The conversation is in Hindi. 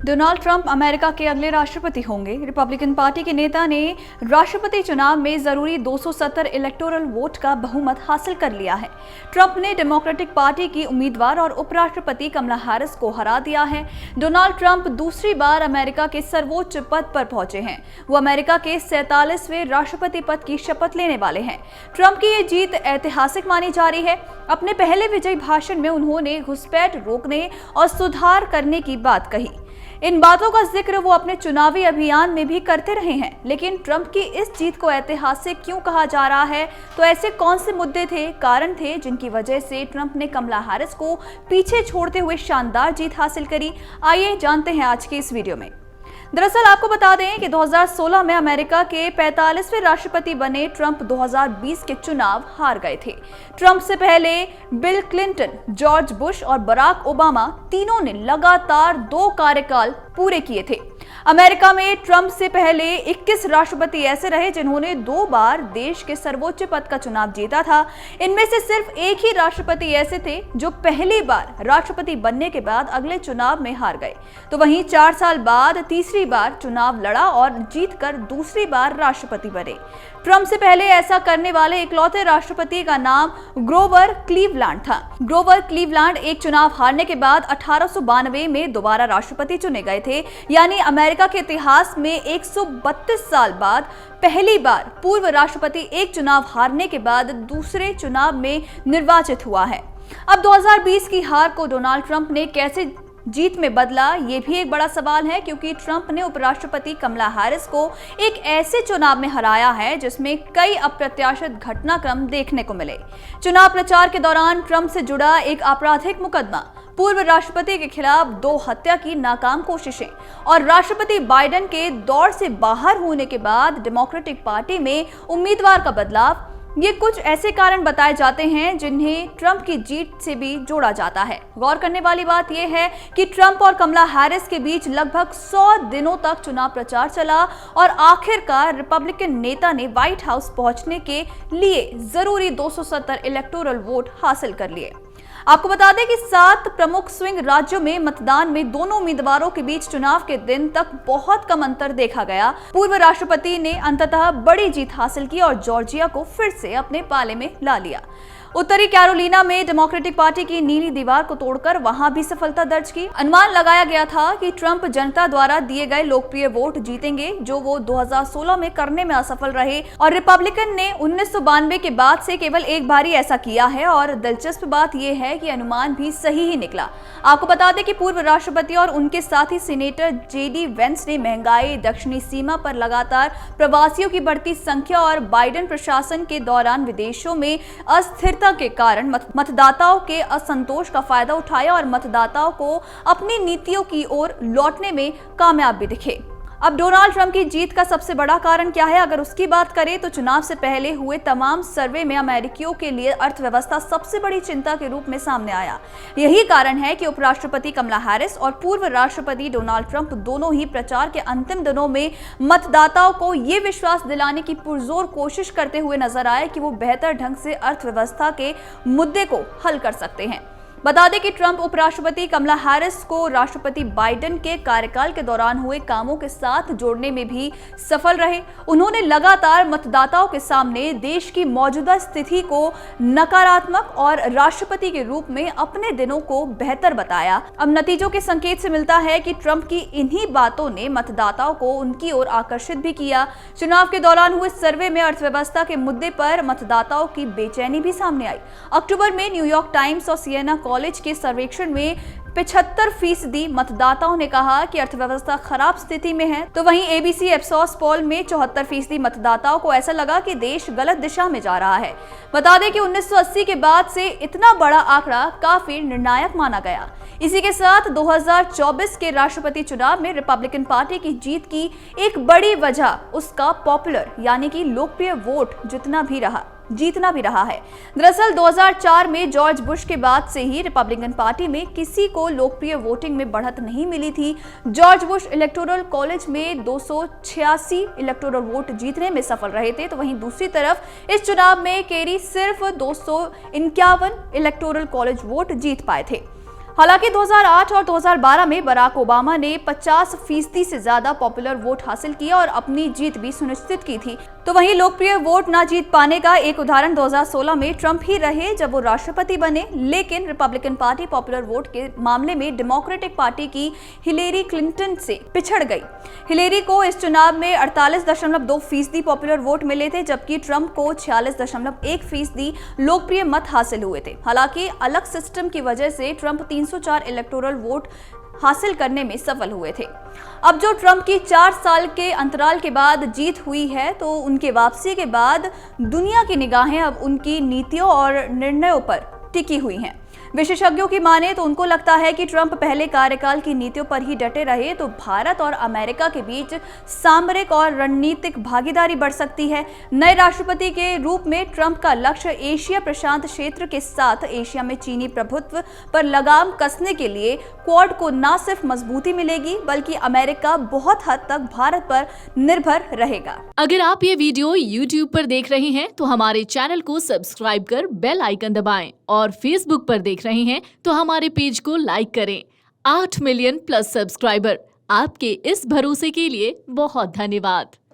डोनाल्ड ट्रंप अमेरिका के अगले राष्ट्रपति होंगे। रिपब्लिकन पार्टी के नेता ने राष्ट्रपति चुनाव में जरूरी 270 इलेक्टोरल वोट का बहुमत हासिल कर लिया है। ट्रंप ने डेमोक्रेटिक पार्टी की उम्मीदवार और उपराष्ट्रपति कमला हैरिस को हरा दिया है। डोनाल्ड ट्रंप दूसरी बार अमेरिका के सर्वोच्च पद पर पहुंचे हैं। वो अमेरिका के 47वें राष्ट्रपति पद की शपथ लेने वाले हैं। ट्रंप की ये जीत ऐतिहासिक मानी जा रही है। अपने पहले विजयी भाषण में उन्होंने घुसपैठ रोकने और सुधार करने की बात कही। इन बातों का जिक्र वो अपने चुनावी अभियान में भी करते रहे हैं। लेकिन ट्रंप की इस जीत को ऐतिहासिक क्यों कहा जा रहा है? तो ऐसे कौन से मुद्दे थे, कारण थे जिनकी वजह से ट्रंप ने कमला हैरिस को पीछे छोड़ते हुए शानदार जीत हासिल करी? आइए जानते हैं आज के इस वीडियो में। दरअसल आपको बता दें कि 2016 में अमेरिका के 45वें राष्ट्रपति बने ट्रंप 2020 के चुनाव हार गए थे। ट्रंप से पहले बिल क्लिंटन, जॉर्ज बुश और बराक ओबामा तीनों ने लगातार 2 कार्यकाल पूरे किए थे। अमेरिका में ट्रंप से पहले 21 राष्ट्रपति ऐसे रहे जिन्होंने 2 बार देश के सर्वोच्च पद का चुनाव जीता था। इनमें से सिर्फ एक ही राष्ट्रपति ऐसे थे जो पहली बार राष्ट्रपति बनने के बाद अगले चुनाव में हार गए। तो वहीं 4 साल बाद तीसरी बार चुनाव लड़ा और जीतकर दूसरी बार राष्ट्रपति बने। ट्रंप से पहले ऐसा करने वाले इकलौते राष्ट्रपति का नाम ग्रोवर क्लीवलैंड था। ग्रोवर क्लीवलैंड एक चुनाव हारने के बाद 1892 में दोबारा राष्ट्रपति चुने गए थे। यानी अमेरिका के इतिहास में 132 साल बाद पहली बार पूर्व राष्ट्रपति एक चुनाव हारने के बाद दूसरे चुनाव में निर्वाचित हुआ है। अब 2020 की हार को डोनाल्ड ट्रंप ने कैसे जीत में बदला, ये भी एक बड़ा सवाल है, क्योंकि ट्रंप ने उपराष्ट्रपति कमला हैरिस को एक ऐसे चुनाव में हराया है जिसमें कई अप्रत्याशित घटनाक्रम देखने को मिले। चुनाव प्रचार के दौरान ट्रंप से जुड़ा एक आपराधिक मुकदमा, पूर्व राष्ट्रपति के खिलाफ 2 हत्या की नाकाम कोशिशें और राष्ट्रपति बाइडेन के दौर से बाहर होने के बाद डेमोक्रेटिक पार्टी में उम्मीदवार का बदलाव, ये कुछ ऐसे कारण बताए जाते हैं जिन्हें ट्रंप की जीत से भी जोड़ा जाता है। गौर करने वाली बात यह है कि ट्रंप और कमला हैरिस के बीच लगभग 100 दिनों तक चुनाव प्रचार चला और आखिरकार रिपब्लिकन नेता ने व्हाइट हाउस पहुंचने के लिए जरूरी 270 इलेक्टोरल वोट हासिल कर लिए। आपको बता दें कि 7 प्रमुख स्विंग राज्यों में मतदान में दोनों उम्मीदवारों के बीच चुनाव के दिन तक बहुत कम अंतर देखा गया। पूर्व राष्ट्रपति ने अंततः बड़ी जीत हासिल की और जॉर्जिया को फिर से अपने पाले में ला लिया। उत्तरी कैरोलिना में डेमोक्रेटिक पार्टी की नीली दीवार को तोड़कर वहां भी सफलता दर्ज की। अनुमान लगाया गया था कि ट्रंप जनता द्वारा दिए गए लोकप्रिय वोट जीतेंगे, जो वो 2016 में करने में असफल रहे, और रिपब्लिकन ने 1992 के बाद से केवल एक बार ही ऐसा किया है। और दिलचस्प बात यह है कि अनुमान भी सही ही निकला। आपको बता दें कि पूर्व राष्ट्रपति और उनके साथी सीनेटर जेडी वेंस ने महंगाई, दक्षिणी सीमा पर लगातार प्रवासियों की बढ़ती संख्या और बाइडेन प्रशासन के दौरान विदेशों में अस्थिरता के कारण मतदाताओं के असंतोष का फायदा उठाया और मतदाताओं को अपनी नीतियों की ओर लौटने में कामयाब भी दिखे। अब डोनाल्ड ट्रंप की जीत का सबसे बड़ा कारण क्या है? अगर उसकी बात करें तो चुनाव से पहले हुए तमाम सर्वे में अमेरिकियों के लिए अर्थव्यवस्था सबसे बड़ी चिंता के रूप में सामने आया। यही कारण है कि उपराष्ट्रपति कमला हैरिस और पूर्व राष्ट्रपति डोनाल्ड ट्रंप दोनों ही प्रचार के अंतिम दिनों में मतदाताओं को ये विश्वास दिलाने की पुरजोर कोशिश करते हुए नजर आए कि वो बेहतर ढंग से अर्थव्यवस्था के मुद्दे को हल कर सकते हैं। बता दें कि ट्रंप उपराष्ट्रपति कमला हैरिस को राष्ट्रपति बाइडेन के कार्यकाल के दौरान हुए कामों के साथ जोड़ने में भी सफल रहे। उन्होंने लगातार मतदाताओं के सामने देश की मौजूदा स्थिति को नकारात्मक और राष्ट्रपति के रूप में अपने दिनों को बेहतर बताया। अब नतीजों के संकेत से मिलता है कि ट्रंप की इन्हीं बातों ने मतदाताओं को उनकी ओर आकर्षित भी किया। चुनाव के दौरान हुए सर्वे में अर्थव्यवस्था के मुद्दे पर मतदाताओं की बेचैनी भी सामने आई। अक्टूबर में न्यूयॉर्क टाइम्स और सिएना कॉलेज के सर्वेक्षण में 75% मतदाताओं ने कहा कि अर्थव्यवस्था खराब स्थिति में है। तो वहीं एबीसी एप्सॉस पोल में 74% मतदाताओं को ऐसा लगा कि देश गलत दिशा में जा रहा है। बता दें कि 1980 के बाद से इतना बड़ा आंकड़ा काफी निर्णायक माना गया। इसी के साथ 2024 के राष्ट्रपति चुनाव में रिपब्लिकन पार्टी की जीत की एक बड़ी वजह उसका पॉपुलर यानी कि लोकप्रिय वोट जीतना भी रहा है। दरअसल 2004 में जॉर्ज बुश के बाद से ही रिपब्लिकन पार्टी में किसी को लोकप्रिय वोटिंग में बढ़त नहीं मिली थी। जॉर्ज बुश इलेक्टोरल कॉलेज में 286 इलेक्टोरल वोट जीतने में सफल रहे थे, तो वहीं दूसरी तरफ इस चुनाव में केरी सिर्फ 251 इलेक्टोरल कॉलेज वोट जीत पाए थे। हालांकि 2008 और 2012 में बराक ओबामा ने 50% से ज्यादा पॉपुलर वोट हासिल किया और अपनी जीत भी सुनिश्चित की थी। तो वहीं लोकप्रिय वोट ना जीत पाने का एक उदाहरण 2016 में ट्रंप ही रहे, जब वो राष्ट्रपति बने, लेकिन रिपब्लिकन पार्टी पॉपुलर वोट के मामले में डेमोक्रेटिक पार्टी की हिलेरी क्लिंटन से पिछड़ गई। हिलेरी को इस चुनाव में 48.2% पॉपुलर वोट मिले थे, जबकि ट्रंप को 46.1% लोकप्रिय मत हासिल हुए थे। हालांकि अलग सिस्टम की वजह से ट्रंप 304 इलेक्टोरल वोट हासिल करने में सफल हुए थे। अब जो ट्रंप की 4 साल के अंतराल के बाद जीत हुई है, तो उनके वापसी के बाद दुनिया की निगाहें अब उनकी नीतियों और निर्णयों पर टिकी हुई हैं। विशेषज्ञों की माने तो उनको लगता है कि ट्रंप पहले कार्यकाल की नीतियों पर ही डटे रहे तो भारत और अमेरिका के बीच सामरिक और रणनीतिक भागीदारी बढ़ सकती है। नए राष्ट्रपति के रूप में ट्रंप का लक्ष्य एशिया प्रशांत क्षेत्र के साथ एशिया में चीनी प्रभुत्व पर लगाम कसने के लिए क्वाड को न सिर्फ मजबूती मिलेगी, बल्कि अमेरिका बहुत हद तक भारत पर निर्भर रहेगा। अगर आप ये वीडियो YouTube पर देख रहे हैं तो हमारे चैनल को सब्सक्राइब कर बेल आइकन दबाएं और Facebook पर देख रहे हैं तो हमारे पेज को लाइक करें। 8 मिलियन प्लस सब्सक्राइबर, आपके इस भरोसे के लिए बहुत धन्यवाद।